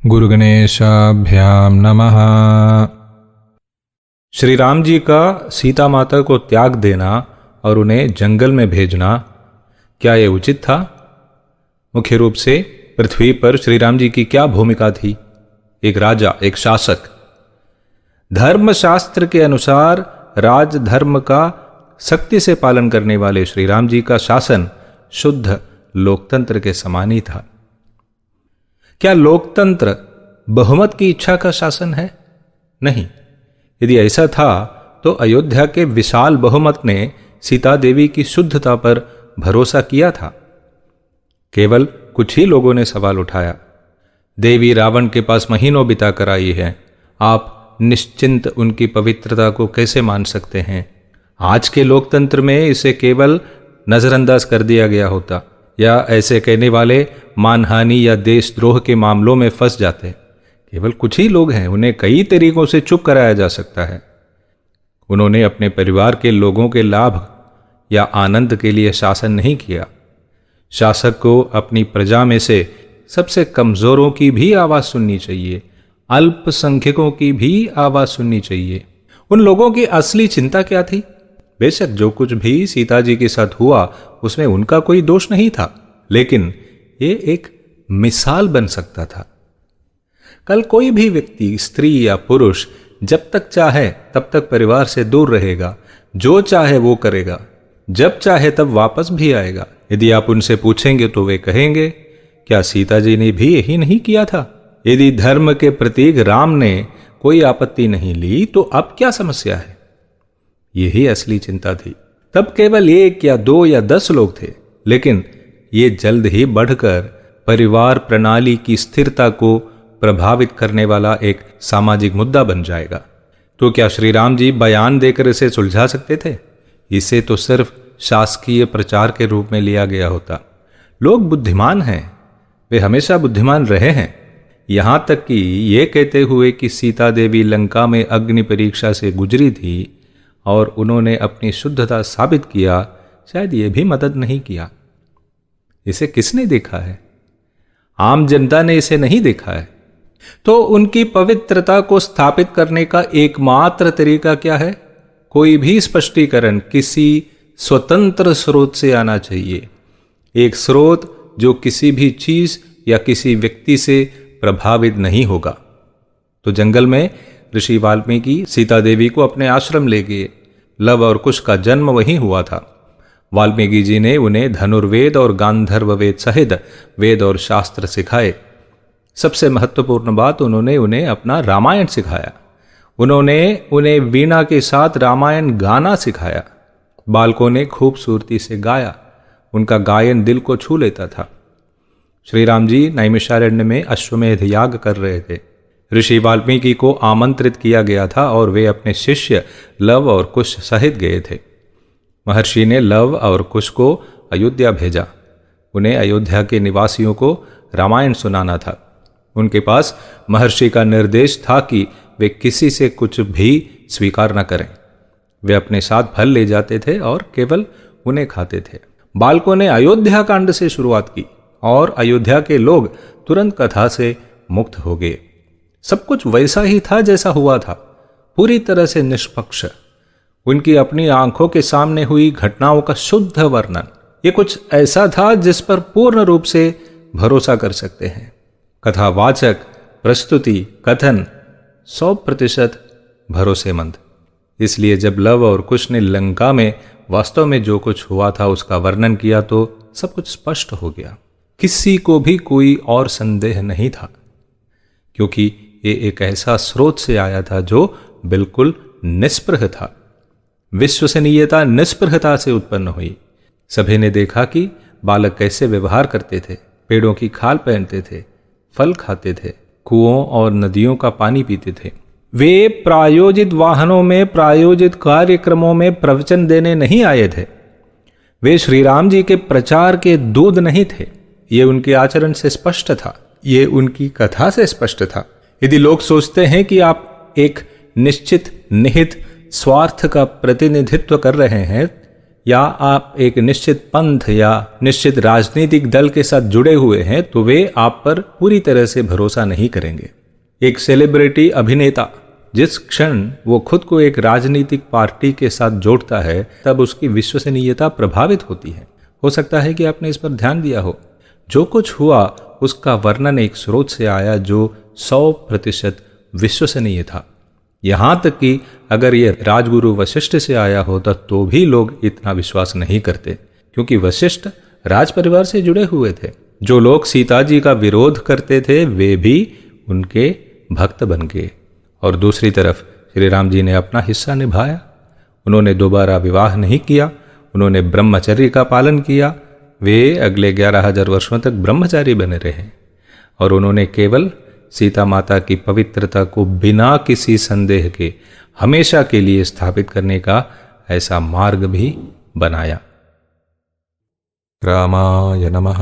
गुरुगणेशाभ्याम नमः। श्री राम जी का सीता माता को त्याग देना और उन्हें जंगल में भेजना, क्या यह उचित था? मुख्य रूप से पृथ्वी पर श्री राम जी की क्या भूमिका थी? एक राजा, एक शासक। धर्मशास्त्र के अनुसार राजधर्म का सख्ती से पालन करने वाले श्री राम जी का शासन शुद्ध लोकतंत्र के समान ही था। क्या लोकतंत्र बहुमत की इच्छा का शासन है? नहीं। यदि ऐसा था तो अयोध्या के विशाल बहुमत ने सीता देवी की शुद्धता पर भरोसा किया था। केवल कुछ ही लोगों ने सवाल उठाया, देवी रावण के पास महीनों बिता कर आई है, आप निश्चिंत उनकी पवित्रता को कैसे मान सकते हैं? आज के लोकतंत्र में इसे केवल नजरअंदाज कर दिया गया होता, या ऐसे कहने वाले मानहानि या देशद्रोह के मामलों में फंस जाते। केवल कुछ ही लोग हैं, उन्हें कई तरीकों से चुप कराया जा सकता है। उन्होंने अपने परिवार के लोगों के लाभ या आनंद के लिए शासन नहीं किया। शासक को अपनी प्रजा में से सबसे कमजोरों की भी आवाज सुननी चाहिए, अल्पसंख्यकों की भी आवाज सुननी चाहिए। उन लोगों की असली चिंता क्या थी? बेशक जो कुछ भी सीता जी के साथ हुआ उसमें उनका कोई दोष नहीं था, लेकिन ये एक मिसाल बन सकता था। कल कोई भी व्यक्ति, स्त्री या पुरुष, जब तक चाहे तब तक परिवार से दूर रहेगा, जो चाहे वो करेगा, जब चाहे तब वापस भी आएगा। यदि आप उनसे पूछेंगे तो वे कहेंगे, क्या सीता जी ने भी यही नहीं किया था? यदि धर्म के प्रतीक राम ने कोई आपत्ति नहीं ली तो अब क्या समस्या है? यही असली चिंता थी। तब केवल 1 या 2 या 10 लोग थे, लेकिन ये जल्द ही बढ़कर परिवार प्रणाली की स्थिरता को प्रभावित करने वाला एक सामाजिक मुद्दा बन जाएगा। तो क्या श्री राम जी बयान देकर इसे सुलझा सकते थे? इसे तो सिर्फ शासकीय प्रचार के रूप में लिया गया होता। लोग बुद्धिमान हैं, वे हमेशा बुद्धिमान रहे हैं। यहां तक कि ये कहते हुए कि सीता देवी लंका में अग्नि परीक्षा से गुजरी थी और उन्होंने अपनी शुद्धता साबित किया, शायद यह भी मदद नहीं किया। इसे किसने देखा है? आम जनता ने इसे नहीं देखा है। तो उनकी पवित्रता को स्थापित करने का एकमात्र तरीका क्या है? कोई भी स्पष्टीकरण किसी स्वतंत्र स्रोत से आना चाहिए, एक स्रोत जो किसी भी चीज या किसी व्यक्ति से प्रभावित नहीं होगा। तो जंगल में ऋषि वाल्मीकि सीता देवी को अपने आश्रम ले गए। लव और कुश का जन्म वहीं हुआ था। वाल्मीकि जी ने उन्हें धनुर्वेद और गांधर्व वेद सहित वेद और शास्त्र सिखाए। सबसे महत्वपूर्ण बात, उन्होंने उन्हें अपना रामायण सिखाया। उन्होंने उन्हें वीणा के साथ रामायण गाना सिखाया। बालकों ने खूबसूरती से गाया, उनका गायन दिल को छू लेता था। श्री राम जी नैमिषारण्य में अश्वमेध याग कर रहे थे। ऋषि वाल्मीकि को आमंत्रित किया गया था और वे अपने शिष्य लव और कुश सहित गए थे। महर्षि ने लव और कुश को अयोध्या भेजा। उन्हें अयोध्या के निवासियों को रामायण सुनाना था। उनके पास महर्षि का निर्देश था कि वे किसी से कुछ भी स्वीकार न करें। वे अपने साथ फल ले जाते थे और केवल उन्हें खाते थे। बालकों ने अयोध्या कांड से शुरुआत की और अयोध्या के लोग तुरंत कथा से मुक्त हो गए। सब कुछ वैसा ही था जैसा हुआ था, पूरी तरह से निष्पक्ष। उनकी अपनी आंखों के सामने हुई घटनाओं का शुद्ध वर्णन। ये कुछ ऐसा था जिस पर पूर्ण रूप से भरोसा कर सकते हैं। कथावाचक, प्रस्तुति, कथन 100% भरोसेमंद। इसलिए जब लव और कुश ने लंका में वास्तव में जो कुछ हुआ था उसका वर्णन किया तो सब कुछ स्पष्ट हो गया। किसी को भी कोई और संदेह नहीं था, क्योंकि ये एक ऐसा स्रोत से आया था जो बिल्कुल निष्पृह था। विश्वसनीयता निष्पृहता से उत्पन्न हुई। सभी ने देखा कि बालक कैसे व्यवहार करते थे, पेड़ों की खाल पहनते थे, फल खाते थे, कुओं और नदियों का पानी पीते थे। वे प्रायोजित वाहनों में, प्रायोजित कार्यक्रमों में प्रवचन देने नहीं आए थे। वे श्री राम जी के प्रचार के दूत नहीं थे। ये उनके आचरण से स्पष्ट था, ये उनकी कथा से स्पष्ट था। यदि लोग सोचते हैं कि आप एक निश्चित निहित स्वार्थ का प्रतिनिधित्व कर रहे हैं, या आप एक निश्चित पंथ या निश्चित राजनीतिक दल के साथ जुड़े हुए हैं तो वे आप पर पूरी तरह से भरोसा नहीं करेंगे। एक सेलिब्रिटी अभिनेता जिस क्षण वो खुद को एक राजनीतिक पार्टी के साथ जोड़ता है तब उसकी विश्वसनीयता प्रभावित होती है। हो सकता है कि आपने इस पर ध्यान दिया हो। जो कुछ हुआ उसका वर्णन एक स्रोत से आया जो 100% विश्वसनीय था। यहां तक कि अगर यह राजगुरु वशिष्ठ से आया होता तो भी लोग इतना विश्वास नहीं करते, क्योंकि वशिष्ठ राज परिवार से जुड़े हुए थे। जो लोग सीता जी का विरोध करते थे वे भी उनके भक्त बन गए। और दूसरी तरफ श्री राम जी ने अपना हिस्सा निभाया। उन्होंने दोबारा विवाह नहीं किया, उन्होंने ब्रह्मचर्य का पालन किया। वे अगले 11,000 वर्षों तक ब्रह्मचारी बने रहे और उन्होंने केवल सीता माता की पवित्रता को बिना किसी संदेह के हमेशा के लिए स्थापित करने का ऐसा मार्ग भी बनाया। रामाय नमः।